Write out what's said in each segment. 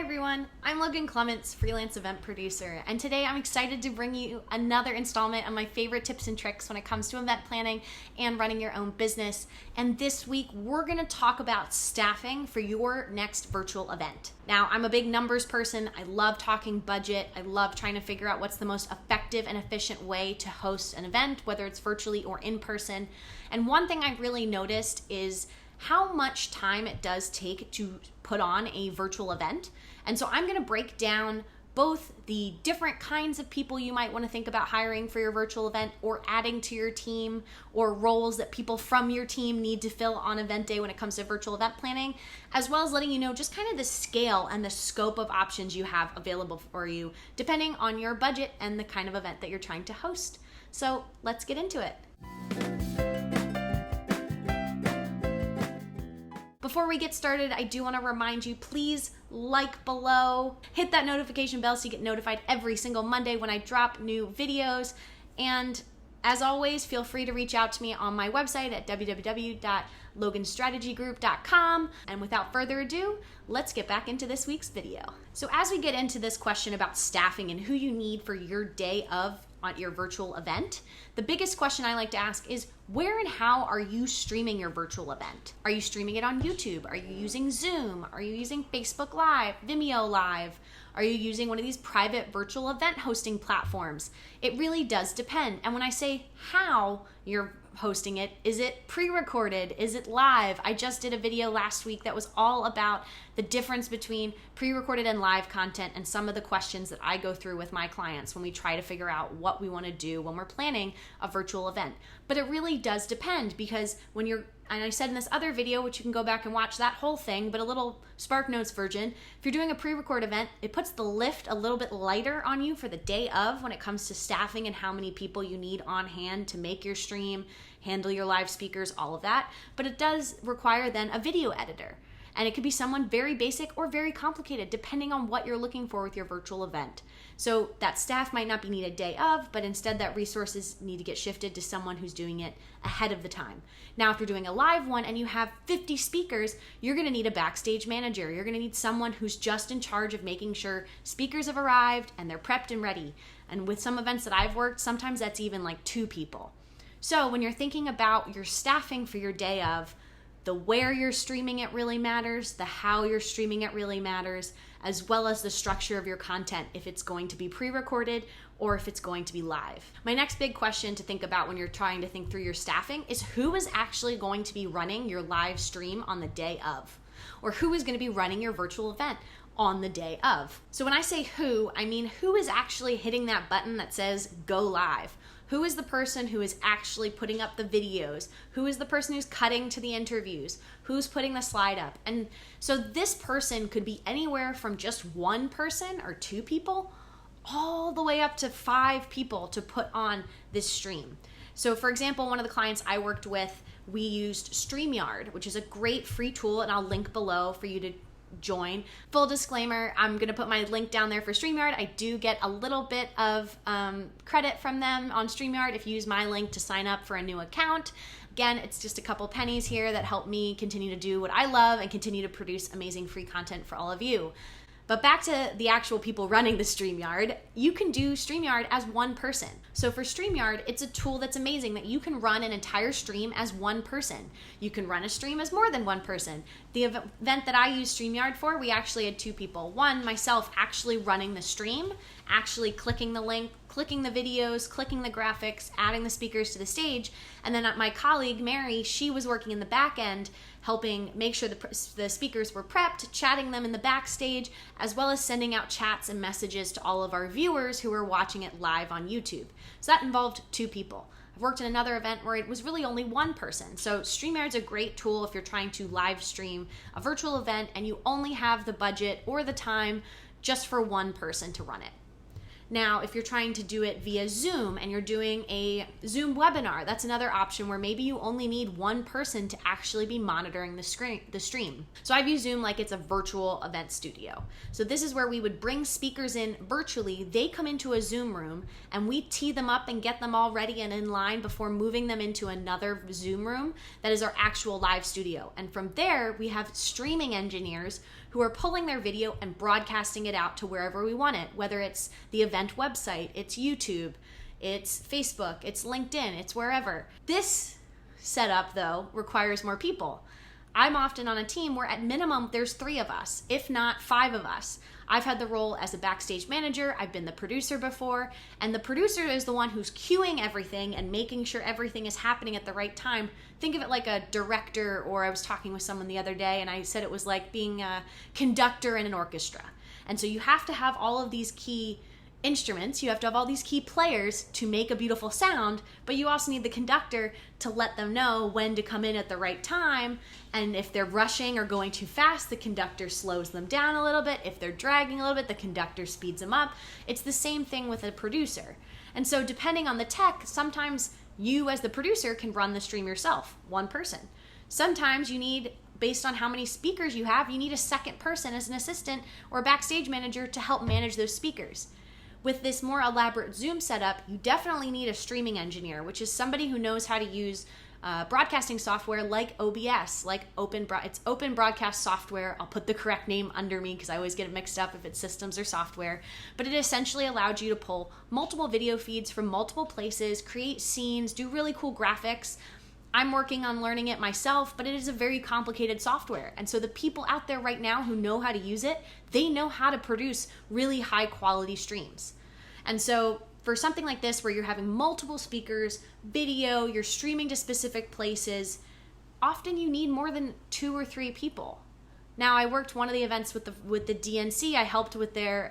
everyone, I'm Logan Clements, freelance event producer, and today I'm excited to bring you another installment of my favorite tips and tricks when it comes to event planning and running your own business. And this week we're going to talk about staffing for your next virtual event. Now, I'm a big numbers person. I love talking budget. I love trying to figure out what's the most effective and efficient way to host an event, whether it's virtually or in person. And one thing I've really noticed is how much time it does take to put on a virtual event. And so I'm going to break down both the different kinds of people you might want to think about hiring for your virtual event or adding to your team, or roles that people from your team need to fill on event day when it comes to virtual event planning, as well as letting you know just kind of the scale and the scope of options you have available for you depending on your budget and the kind of event that you're trying to host. So let's get into it. Before we get started, I do want to remind you, please like below, hit that notification bell so you get notified every single Monday when I drop new videos. And as always, feel free to reach out to me on my website at www.loganstrategygroup.com. And without further ado, let's get back into this week's video. So as we get into this question about staffing and who you need for your day of on your virtual event, the biggest question I like to ask is, where and how are you streaming your virtual event? Are you streaming it on YouTube? Are you using Zoom? Are you using Facebook Live, Vimeo Live? Are you using one of these private virtual event hosting platforms? It really does depend. And when I say how you're hosting it, is it pre-recorded? Is it live? I just did a video last week that was all about the difference between pre-recorded and live content and some of the questions that I go through with my clients when we try to figure out what we want to do when we're planning a virtual event. But it really does depend, because when you're, and I said in this other video, which you can go back and watch that whole thing, but a little Spark Notes version, if you're doing a pre-record event, it puts the lift a little bit lighter on you for the day of when it comes to staffing and how many people you need on hand to make your stream, handle your live speakers, all of that. But it does require then a video editor. And it could be someone very basic or very complicated, depending on what you're looking for with your virtual event. So that staff might not be needed day of, but instead that resources need to get shifted to someone who's doing it ahead of the time. Now, if you're doing a live one and you have 50 speakers, you're gonna need a backstage manager. You're gonna need someone who's just in charge of making sure speakers have arrived and they're prepped and ready. And with some events that I've worked, sometimes that's even like 2 people. So when you're thinking about your staffing for your day of, the where you're streaming it really matters, the how you're streaming it really matters, as well as the structure of your content, if it's going to be pre-recorded or if it's going to be live. My next big question to think about when you're trying to think through your staffing is, who is actually going to be running your live stream on the day of? Or who is going to be running your virtual event on the day of? So when I say who, I mean who is actually hitting that button that says go live? Who is the person who is actually putting up the videos? Who is the person who's cutting to the interviews? Who's putting the slide up? And so this person could be anywhere from just 1 person or 2 people all the way up to 5 people to put on this stream. So for example, one of the clients I worked with, we used StreamYard, which is a great free tool, and I'll link below for you to join. Full disclaimer, I'm going to put my link down there for StreamYard. I do get a little bit of credit from them on StreamYard if you use my link to sign up for a new account. Again, it's just a couple pennies here that help me continue to do what I love and continue to produce amazing free content for all of you. But back to the actual people running the StreamYard, you can do StreamYard as 1 person. So for StreamYard, it's a tool that's amazing that you can run an entire stream as 1 person. You can run a stream as more than 1 person. The event that I used StreamYard for, we actually had 2 people. One, myself actually running the stream, actually clicking the link, clicking the videos, clicking the graphics, adding the speakers to the stage. And then my colleague, Mary, she was working in the back end, helping make sure the speakers were prepped, chatting them in the backstage, as well as sending out chats and messages to all of our viewers who were watching it live on YouTube. So that involved 2 people. I've worked in another event where it was really only 1 person. So StreamYard's a great tool if you're trying to live stream a virtual event and you only have the budget or the time just for 1 person to run it. Now, if you're trying to do it via Zoom and you're doing a Zoom webinar, that's another option where maybe you only need 1 person to actually be monitoring the stream. So I view Zoom like it's a virtual event studio. So this is where we would bring speakers in virtually. They come into a Zoom room and we tee them up and get them all ready and in line before moving them into another Zoom room that is our actual live studio. And from there, we have streaming engineers who are pulling their video and broadcasting it out to wherever we want it, whether it's the event website, it's YouTube, it's Facebook, it's LinkedIn, it's wherever. This setup, though, requires more people. I'm often on a team where at minimum there's 3 of us, if not 5 of us. I've had the role as a backstage manager, I've been the producer before, and the producer is the one who's cueing everything and making sure everything is happening at the right time. Think of it like a director, or I was talking with someone the other day and I said it was like being a conductor in an orchestra. And so you have to have all of these key instruments, you have to have all these key players to make a beautiful sound, but you also need the conductor to let them know when to come in at the right time. And if they're rushing or going too fast, the conductor slows them down a little bit. If they're dragging a little bit, the conductor speeds them up. It's the same thing with a producer. And so depending on the tech, sometimes you as the producer can run the stream yourself, one person. Sometimes you need, based on how many speakers you have, you need a second person as an assistant or a backstage manager to help manage those speakers. With this more elaborate Zoom setup, you definitely need a streaming engineer, which is somebody who knows how to use broadcasting software like OBS, like it's Open Broadcast Software. I'll put the correct name under me because I always get it mixed up if it's systems or software. But it essentially allowed you to pull multiple video feeds from multiple places, create scenes, do really cool graphics. I'm working on learning it myself, but it is a very complicated software. And so the people out there right now who know how to use it, they know how to produce really high quality streams. And so for something like this, where you're having multiple speakers, video, you're streaming to specific places, often you need more than 2 or 3 people. Now, I worked one of the events with the DNC. I helped with the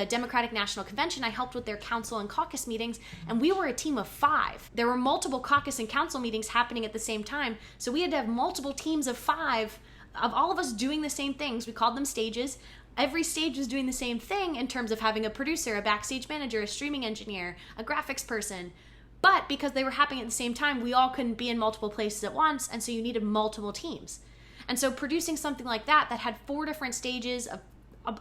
Democratic National Convention. I helped with their council and caucus meetings, and we were a team of 5. There were multiple caucus and council meetings happening at the same time, so we had to have multiple teams of 5 of all of us doing the same things. We called them stages. Every stage was doing the same thing in terms of having a producer, a backstage manager, a streaming engineer, a graphics person. But because they were happening at the same time, we all couldn't be in multiple places at once, and so you needed multiple teams. And so producing something like that had 4 different stages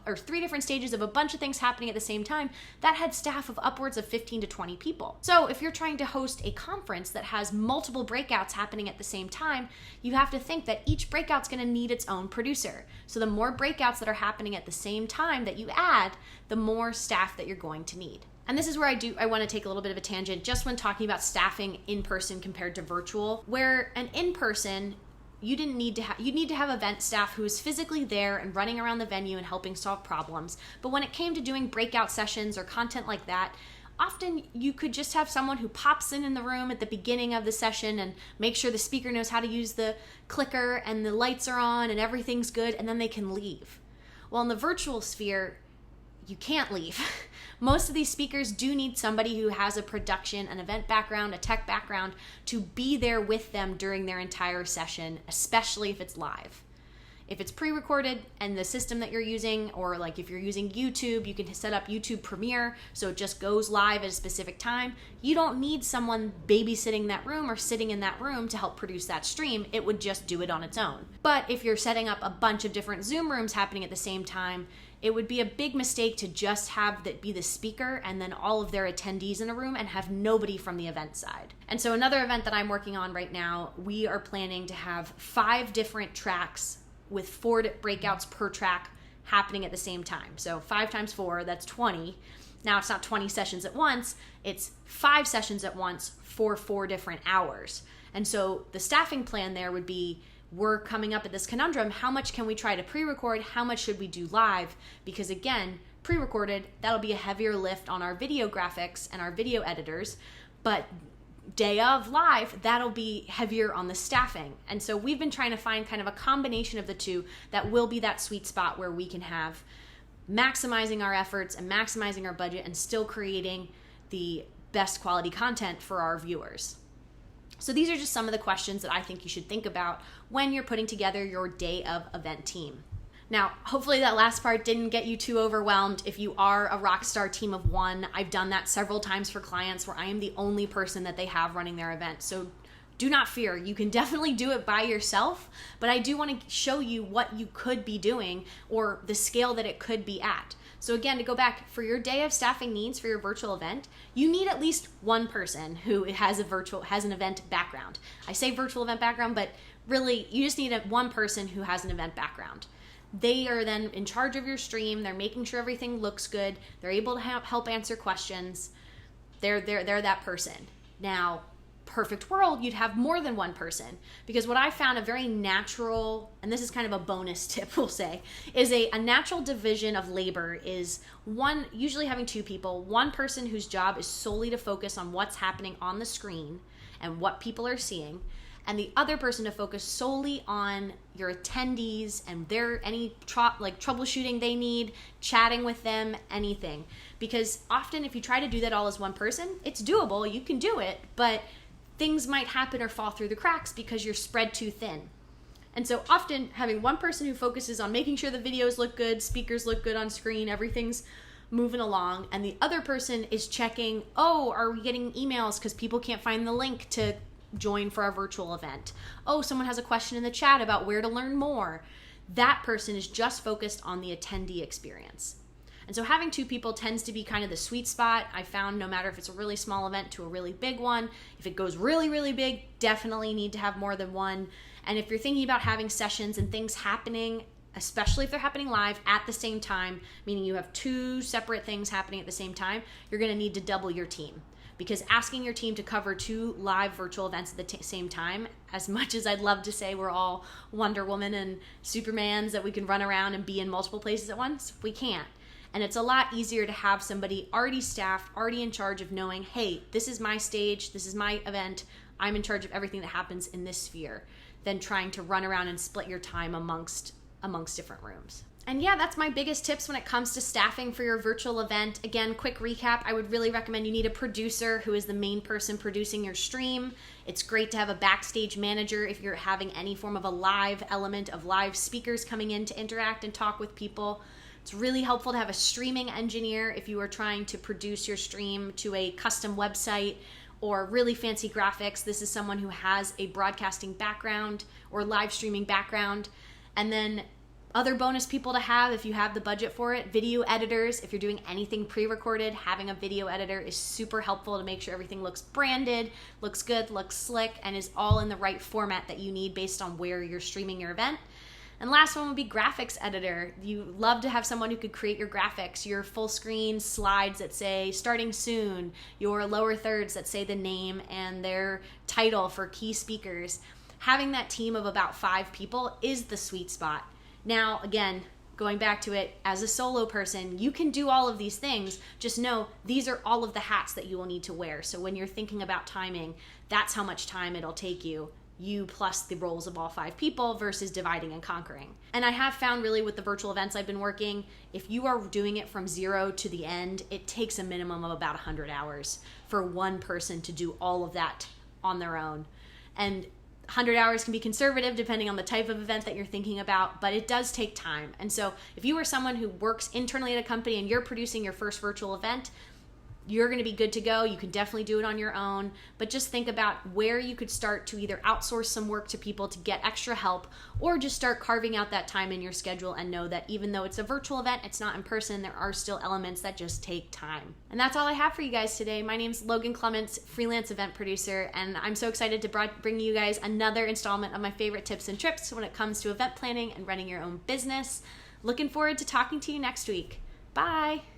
or 3 different stages of a bunch of things happening at the same time, that had staff of upwards of 15 to 20 people. So if you're trying to host a conference that has multiple breakouts happening at the same time, you have to think that each breakout's going to need its own producer. So the more breakouts that are happening at the same time that you add, the more staff that you're going to need. And this is where I want to take a little bit of a tangent just when talking about staffing in person compared to virtual, where an in-person, you need to have event staff who is physically there and running around the venue and helping solve problems. But when it came to doing breakout sessions or content like that, often you could just have someone who pops in the room at the beginning of the session and make sure the speaker knows how to use the clicker and the lights are on and everything's good, and then they can leave. Well, in the virtual sphere, you can't leave. Most of these speakers do need somebody who has a production, an event background, a tech background to be there with them during their entire session, especially if it's live. If it's pre-recorded and the system that you're using, or like if you're using YouTube, you can set up YouTube Premiere so it just goes live at a specific time. You don't need someone babysitting that room or sitting in that room to help produce that stream. It would just do it on its own. But if you're setting up a bunch of different Zoom rooms happening at the same time, it would be a big mistake to just have that be the speaker and then all of their attendees in a room and have nobody from the event side. And so another event that I'm working on right now, we are planning to have 5 different tracks with 4 breakouts per track happening at the same time. So 5 times 4, that's 20. Now it's not 20 sessions at once, it's 5 sessions at once for 4 different hours. And so the staffing plan there would be, we're coming up at this conundrum, how much can we try to pre-record, how much should we do live? Because again, pre-recorded, that'll be a heavier lift on our video graphics and our video editors, but day of live, that'll be heavier on the staffing. And so we've been trying to find kind of a combination of the two that will be that sweet spot where we can have maximizing our efforts and maximizing our budget and still creating the best quality content for our viewers. So these are just some of the questions that I think you should think about when you're putting together your day of event team. Now, hopefully that last part didn't get you too overwhelmed. If you are a rock star team of 1, I've done that several times for clients where I am the only person that they have running their event. So do not fear. You can definitely do it by yourself, but I do want to show you what you could be doing or the scale that it could be at. So again, to go back, for your day of staffing needs for your virtual event, you need at least 1 person who has an event background. I say virtual event background, but really you just need 1 person who has an event background. They are then in charge of your stream. They're making sure everything looks good. They're able to help answer questions. They're that person. Now, perfect world, you'd have more than one person, because what I found a very natural, and this is kind of a bonus tip we'll say, is a natural division of labor is one, usually having two people, one person whose job is solely to focus on what's happening on the screen and what people are seeing, and the other person to focus solely on your attendees and their any troubleshooting they need, chatting with them, anything. Because often if you try to do that all as one person, it's doable, you can do it, but things might happen or fall through the cracks because you're spread too thin. And so often having one person who focuses on making sure the videos look good, speakers look good on screen, everything's moving along, and the other person is checking, oh, are we getting emails because people can't find the link to join for our virtual event? Oh, someone has a question in the chat about where to learn more. That person is just focused on the attendee experience. And so having two people tends to be kind of the sweet spot. I found no matter if it's a really small event to a really big one, if it goes really, really big, definitely need to have more than one. And if you're thinking about having sessions and things happening, especially if they're happening live at the same time, meaning you have two separate things happening at the same time, you're going to need to double your team. Because asking your team to cover two live virtual events at the same time, as much as I'd love to say we're all Wonder Woman and Supermans that we can run around and be in multiple places at once, we can't. And it's a lot easier to have somebody already staffed, already in charge of knowing, hey, this is my stage, this is my event, I'm in charge of everything that happens in this sphere, than trying to run around and split your time amongst different rooms. And yeah, that's my biggest tips when it comes to staffing for your virtual event. Again, quick recap, I would really recommend you need a producer who is the main person producing your stream. It's great to have a backstage manager if you're having any form of a live element of live speakers coming in to interact and talk with people. It's really helpful to have a streaming engineer if you are trying to produce your stream to a custom website or really fancy graphics. This is someone who has a broadcasting background or live streaming background. And then other bonus people to have if you have the budget for it, video editors. If you're doing anything pre-recorded, having a video editor is super helpful to make sure everything looks branded, looks good, looks slick, and is all in the right format that you need based on where you're streaming your event. And last one would be graphics editor. You love to have someone who could create your graphics, your full screen slides that say starting soon, your lower thirds that say the name and their title for key speakers. Having that team of about 5 people is the sweet spot. Now, again, going back to it, as a solo person, you can do all of these things. Just know these are all of the hats that you will need to wear. So when you're thinking about timing, that's how much time it'll take you plus the roles of all 5 people versus dividing and conquering. And I have found really with the virtual events I've been working, if you are doing it from 0 to the end, it takes a minimum of about 100 hours for one person to do all of that on their own. And 100 hours can be conservative depending on the type of event that you're thinking about, but it does take time. And so if you are someone who works internally at a company and you're producing your first virtual event, you're going to be good to go. You can definitely do it on your own, but just think about where you could start to either outsource some work to people to get extra help, or just start carving out that time in your schedule and know that even though it's a virtual event, it's not in person, there are still elements that just take time. And that's all I have for you guys today. My name's Logan Clements, freelance event producer, and I'm so excited to bring you guys another installment of my favorite tips and trips when it comes to event planning and running your own business. Looking forward to talking to you next week. Bye.